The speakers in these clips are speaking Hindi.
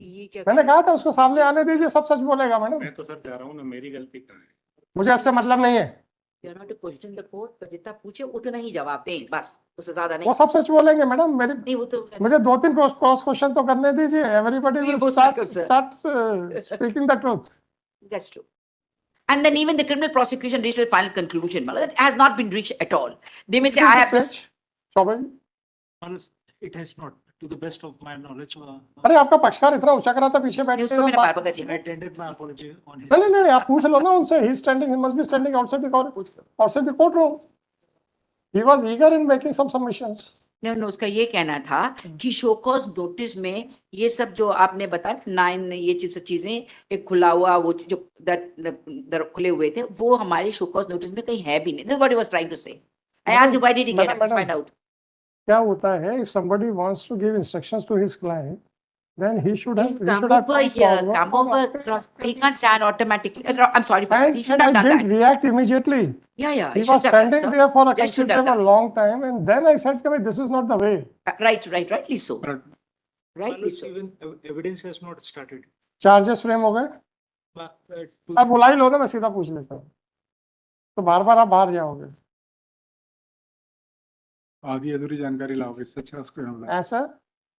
ये क्या मैंने कहा था उसको सामने आने दीजिए, सब सच बोलेगा मैडम। मैं तो सर जा रहा हूँ ना, मेरी गलती कहाँ है? मुझे इससे मतलब नहीं है। You are not to question the court, पर जितना पूछे उतना ही जवाब दें, बस उससे ज्यादा नहीं। वो सब सच बोलेंगे मैडम, मेरी नहीं वो तो मुझे 2-3 क्रॉस क्वेश्चन तो करने दीजिए। एवरीबॉडी नहीं, विल वो start sir. Speaking the truth. That's true. And then even the criminal prosecution reached a final conclusion. That has not been reached at all. They may say, I have this. It has not, to the best of my knowledge. अरे आपका पक्षकार इतना ऊंचा करा था पीछे बैठ नहीं, के उसको मैंने बार बार I दिया। tendered my apology on his. नहीं नहीं नहीं, आप पूछ लो ना उनसे। He standing, he must be standing outside the court room. He was eager in making some submissions. नहीं, उसका ये कहना था कि शो कॉज नोटिस में ये सब जो आपने बताया 9 ये सब चीजें, एक खुला हुआ वो जो दर खुले हुए थे, वो हमारे शो कॉज नोटिस में कहीं है भी नहीं। This what he was trying to say. I asked why did he get up, find out. क्या होता है, if somebody wants to give instructions to his client, then he should have Come over here, come over across. He can't stand automatically. I'm sorry for that. He should have I done didn't that. react immediately. Yeah. He was standing there for a Just should have considerable done. long time, and then I said, "This is not the way." Rightly so. Rightly so. Even evidence has not started. Charges frame हो गए? आप बुला ही लो ना, मैं सीधा पूछ लेता हूँ। तो बार-बार आप बाहर जाओगे। आधी अधूरी जानकारी लाओगे, सच है उसको हम ऐसा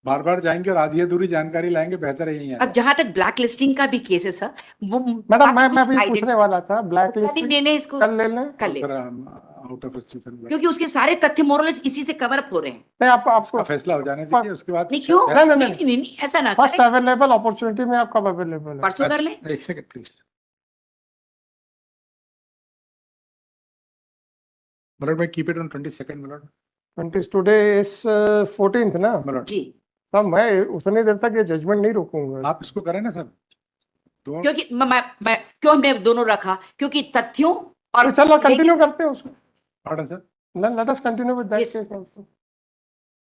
बार बार जाएंगे और आधी अधूरी जानकारी लाएंगे, बेहतर यही है। अब जहां तक ब्लैक लिस्टिंग का भी केस है सर, मैडम मैं भी पूछने वाला था। ब्लैक लिस्टिंग लेने इसको कल ले लें, कल ले, आउट ऑफ स्टेशन क्योंकि उसके सारे तथ्य मोरलेस इसी से कवर अप हो रहे हैं। नहीं आपको फैसला हो जाने दीजिए, उसके बाद नहीं क्यों? नहीं, नहीं ऐसा ना फर्स्ट अवेलेबल अपॉर्चुनिटी में आप कब अवेलेबल है? परसों कर ले। एक सेकंड प्लीज। Milord, मैं keep it on 22nd, Milord. 20 today is 14th ना Milord, जी, तब मैं उतनी देर तक ये जजमेंट नहीं रुकूंगा। आप इसको करें ना सर, दोनों। क्योंकि मैं क्यों हमने दोनों रखा, क्योंकि तथ्यों और चलो कंटिन्यू करते हैं उसको। Pardon, sir. Let us continue with that Yes. Case also.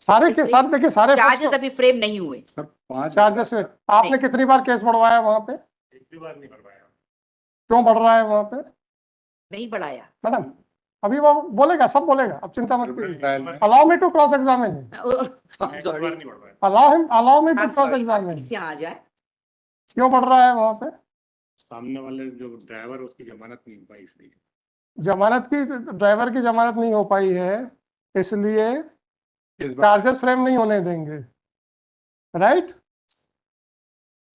सारे के सारे देखिए, सारे चार्जेस अभी फ्रेम नहीं हुए। सर 5 चार्जेस आपने कितनी बार केस बढ़वाया वहां पे? एक भी बार नहीं करवाया। क्यों बढ़ रहा है वहां पे नहीं बढ़ाया। मैडम? अभी वो बोलेगा, सब बोलेगा, अब चिंता मत कीजिए। ट्रायल में allow me to cross examine, sorry, नहीं बढ़वाया। Allow me to cross examine. यहाँ आ जाए। क्यों बढ़ रहा है वहां पे? सामने वाले जो ड्राइवर, उसकी जमानत नहीं हो पाई इसलिए। जमानत की, ड्राइवर की जमानत नहीं हो पाई है, इसलिए इस बार चार्जेस फ्रेम नहीं होने देंगे, राइट?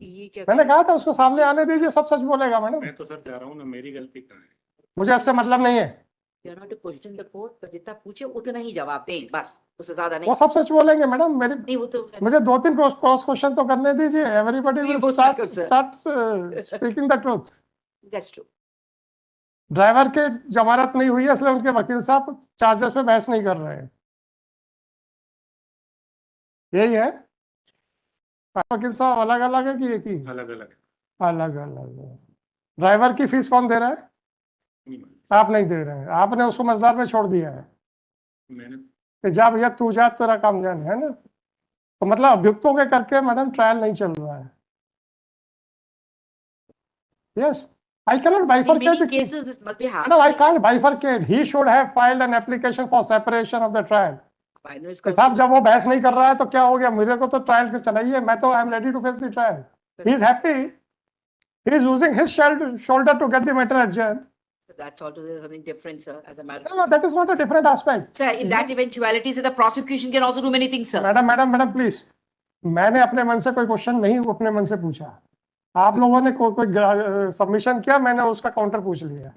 ये क्या? मैंने कहा था उसको सामने आने दीजिए, सब सच बोलेगा मैडम। मैं तो सर जा रहा हूँ ना, मेरी गलती कहाँ है? मुझे इससे मतलब नहीं है। You are not to question the court, पर जितना पूछे उतना ही जवाब दें, बस उससे ज्यादा नहीं। वो सब सच बोलेंगे मैडम, मेरी नहीं वो तो मुझे 2-3 क्रॉस क्वेश्चन तो करने दीजिए। एवरीबॉडी नहीं, विल वो start sir. Speaking the truth. That's true. Driver के जमानत नहीं हुई है, इसलिए उनके वकील साहब चार्जेस पे बहस नहीं कर रहे हैं, यही है। वकील साहब अलग अलग है कि एक ही? अलग अलग अलग अलग है। ड्राइवर की फीस कौन दे रहा है? नहीं। आप नहीं दे रहे हैं, आपने उसको मजदार में छोड़ दिया है मैंने कि जा भैया तू जा, तेरा काम जान, है ना? तो मतलब अभियुक्तों के करके मैडम ट्रायल नहीं चल रहा है। Yes, I cannot In bifurcate many the cases this must be No, happening. I can't bifurcate. He should have filed an application for separation of the trial. I know इसका साहब जब वो बहस नहीं कर रहा है तो क्या हो गया? मुझे को तो ट्रायल पे चलाइए, मैं तो I am ready to face the trial. He is happy, he is using his shoulder to get the matter adjourned. that's altogether something different, sir, as a matter. No, that is not a different aspect. Sir, in that eventuality, sir, the prosecution can also do many things, sir. Madam please, मैंने अपने मन से कोई क्वेश्चन नहीं अपने मन से पूछा। आप लोगों ने कोई सबमिशन किया, मैंने उसका काउंटर पूछ लिया।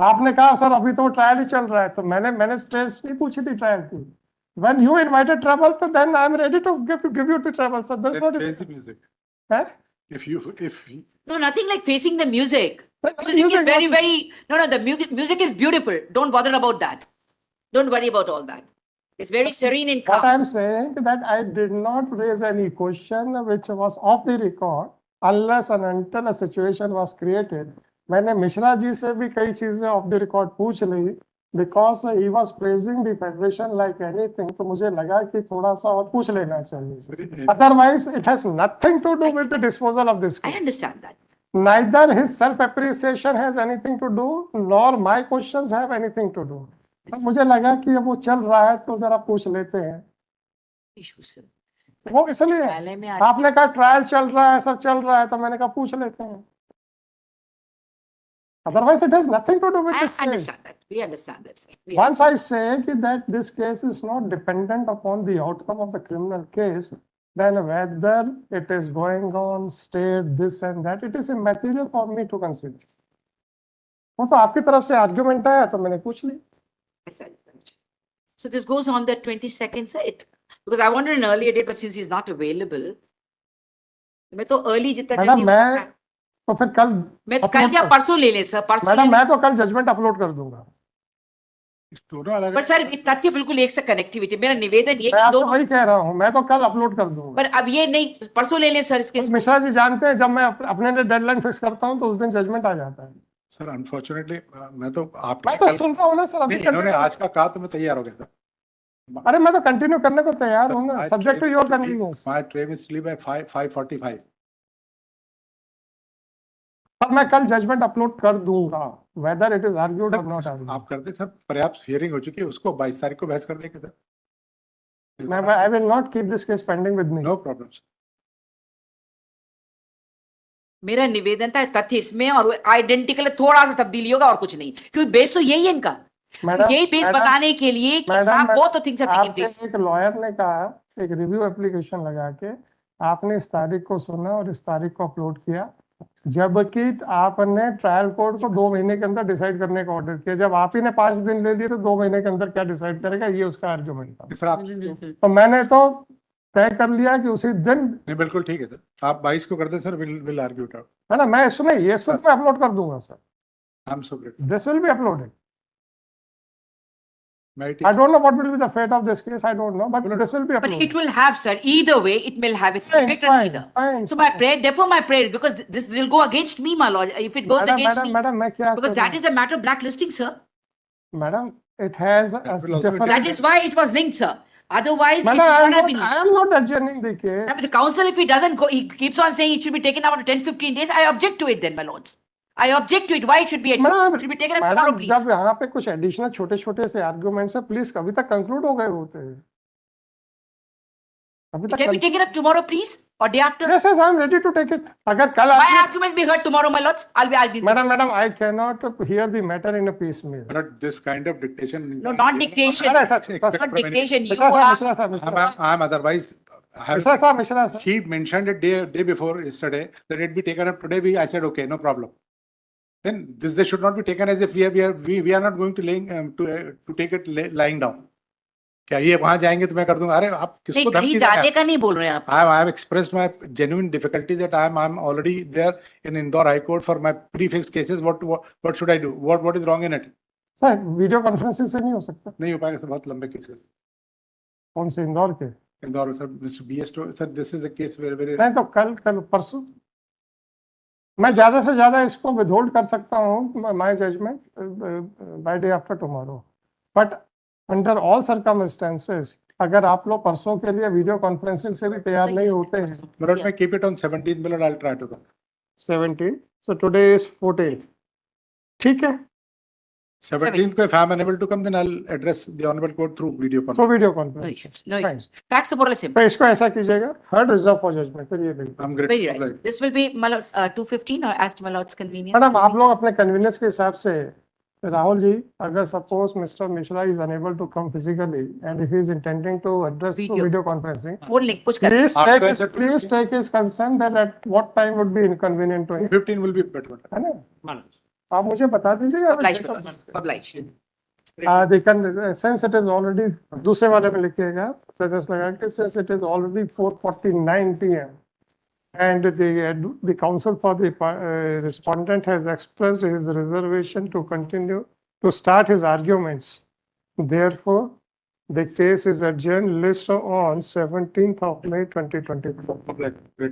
आपने कहा सर अभी तो ट्रायल ही चल रहा है, तो मैंने स्ट्रेस नहीं पूछी थी ट्रायल की। When you invited trouble, so then I am ready to give you the trouble. So there's no face the music. Huh? If you No, nothing like facing the music. But Music is music very no. The music is beautiful. Don't bother about that. Don't worry about all that. It's very serene and What calm. I am saying that I did not raise any question which was off the record unless and until a situation was created. मैंने मिश्रा जी से भी कई चीजें ऑफ द रिकॉर्ड पूछ ली, because he was praising the federation like anything, तो मुझे लगा कि थोड़ा सा और पूछ लेना चाहिए। Otherwise, it has nothing to do with the disposal of this I case. understand that. Neither his self-appreciation has anything to do, nor my questions have anything to do. तो मुझे लगा कि अब वो चल रहा है तो जरा पूछ लेते हैं। Issue, sir. वो इसलिए न्यायालय में आपने कहा ट्रायल चल रहा है, सर चल रहा है, तो मैंने कहा पूछ लेते हैं। Otherwise, it has nothing to do with I this case. understand that. We understand that, sir. We Once I say that this case is not dependent upon the outcome of the criminal case, then whether it is going on, state, this and that, it is immaterial for me to consider. वो तो आपकी तरफ से आर्ग्यूमेंट आया तो मैंने पूछ ली। understand. So this goes on the 22nd, sir. Because I wanted an earlier date, but since he's not available, मैं तो early जितना मैडम जल्दी हो सकता मैं है। तो फिर कल मैं तो कल या परसों ले ले सर, परसों मैडम ले मैं तो कल जजमेंट अपलोड कर दूंगा। इस दोनों अलग पर सर तथ्य बिल्कुल एक से कनेक्टिविटी, मेरा निवेदन ये मैं कि आपको दोनों, वही कह रहा हूँ, मैं तो कल अपलोड कर दूंगा। पर अब ये नहीं, परसों ले ले सर इसके। मिश्रा जी जानते हैं जब मैं अपने लिए डेडलाइन फिक्स करता हूँ तो उस दिन जजमेंट आ जाता है। सर अनफॉर्चुनेटली मैं तो आपने मैं तो कल सुन रहा हूँ ना सर, अभी इन्होंने आज का कहा तो मैं तैयार हो गया था। अरे मैं तो कंटिन्यू करने को तैयार हूँ ना, My subject to train your is to leave- convenience. My train is to leave by 5:45. पर मैं कल जजमेंट अपलोड कर दूंगा, वेदर इट इज आर्ग्यूड और नॉट आर्ग्यूड। आप करते सर, पर्याप्त हियरिंग हो चुकी है, उसको 22 तारीख को बहस कर देंगे सर। मैं I will not keep this case pending with me. No problem. मेरा निवेदन था तथ्य इसमें और आइडेंटिकल थोड़ा सा तब्दीली होगा और कुछ नहीं, क्योंकि बेस तो यही है इनका। मैडम यही बेस मैडम बताने के लिए कि मैडम, साहब बहुत तो थिंग्स आर टेकिंग आपके प्लेस। एक लॉयर ने कहा, एक रिव्यू एप्लीकेशन लगा के आपने इस तारीख को सुना और इस तारीख को अपलोड किया, जबकि आपने ट्रायल कोर्ट को 2 महीने के अंदर डिसाइड करने का ऑर्डर किया। जब आप ही ने 5 दिन ले लिए तो 2 महीने के अंदर क्या डिसाइड करेगा, ये उसका आर्ग्यूमेंट था। सर आप तो मैंने तो तय कर लिया कि उसी दिन, नहीं, बिल्कुल ठीक है सर, आप 22 को करते sir, will argue it out. है ना, मैं इसमें ये सब मैं अपलोड कर दूंगा sir. I am so great. This will be uploaded. मैं I don't know what will be the fate of this case. I don't know, but this will be But uploaded. it will have, sir, either way, it will have its Fine, effect on fine, either. fine. So my prayer, therefore my prayer, because this will go against me, my lord, if it goes Madam, against madam, me. madam, मैं क्या Because करूं? that is a matter of blacklisting, sir. Madam, it has a That will also be different. That is why it was linked, sir. Otherwise, it Madam, would not have been I linked. am not adjourning the case. Now, but the council, if he doesn't go, he keeps on saying it should be taken out in 10-15 days. I object to it then, my lords. I object to it. Why it should be, Madam, it should be taken up tomorrow, madam please. जब यहाँ पे कुछ एडिशनल छोटे छोटे से आर्ग्यूमेंट्स है, प्लीज कभी तक कंक्लूड हो गए होते हैं, अभी It तक can be taken up tomorrow, please, or day after. yes, yes, I am ready to take it. अगर कल My आप arguments be heard tomorrow, my lords. I'll be arguing. Madam I cannot hear the matter in a piecemeal. Not this kind of dictation. No, not dictation. अरे sir, Expect Not from any- dictation. You Mishra साहब, are. मिश्रा साहब, मिश्रा साहब, I'm otherwise. मिश्रा साहब, मिश्रा साहब, She mentioned it day before yesterday that it be taken up today. I said okay, no problem. Then they should not be taken as if we are not going to to take it lying down. क्या ये वहां जाएंगे तो मैं कर दूंगा? अरे आप नहीं, किसको कहीं धमकी जाने का नहीं बोल रहे हैं आप। I have expressed my genuine difficulty that I'm already there in Indore High Court for my prefixed cases. What should I do? What is wrong in it? Sir video conferencing से नहीं हो सकता? नहीं हो पाएगा सर, बहुत लंबे केसेस। कौन से इंदौर के? Indore sir, mister BS sir, this is a case very नहीं तो कल परसों मैं ज्यादा से ज्यादा इसको विथहोल्ड कर सकता हूँ, my judgment by day after tomorrow, but under all circumstances अगर आप लोग परसों के लिए वीडियो कॉन्फ्रेंसिंग से भी तैयार नहीं होते हैं, But may keep it on 17th, but I'll try to come. 17, so today is 14th, ठीक है, 17th को if I'm unable to come, then I'll address the honorable court through video तो conference. Video No conference. issues. No Fine. issues. Facts are more or less simple. तो इसको ऐसा कीजिएगा, थर्ड रिजर्व फॉर जजमेंट, फिर ये देखिए। I'm Very grateful. right. This will be my lord, 2:15 or as to my lord's convenience. Madam आप लोग अपने कन्वीनियंस के हिसाब से, राहुल जी, अगर suppose mister Mishra is unable to come physically and if he is intending to address through Video. Video conferencing, बोल लिंक कुछ कर। please take his consent that at what time would be inconvenient to him, 15 will be better. है ना? आप मुझे बता दीजिएगा। Obliged, my lords. Obliged. since it is already, दूसरे वाले में लिखिएगा, सजेस्ट लगा के since it is already 4:49 PM and the counsel for the respondent has expressed his reservation to continue to start his arguments. Therefore, the case is adjourned list on 17th of May 2024. Grateful.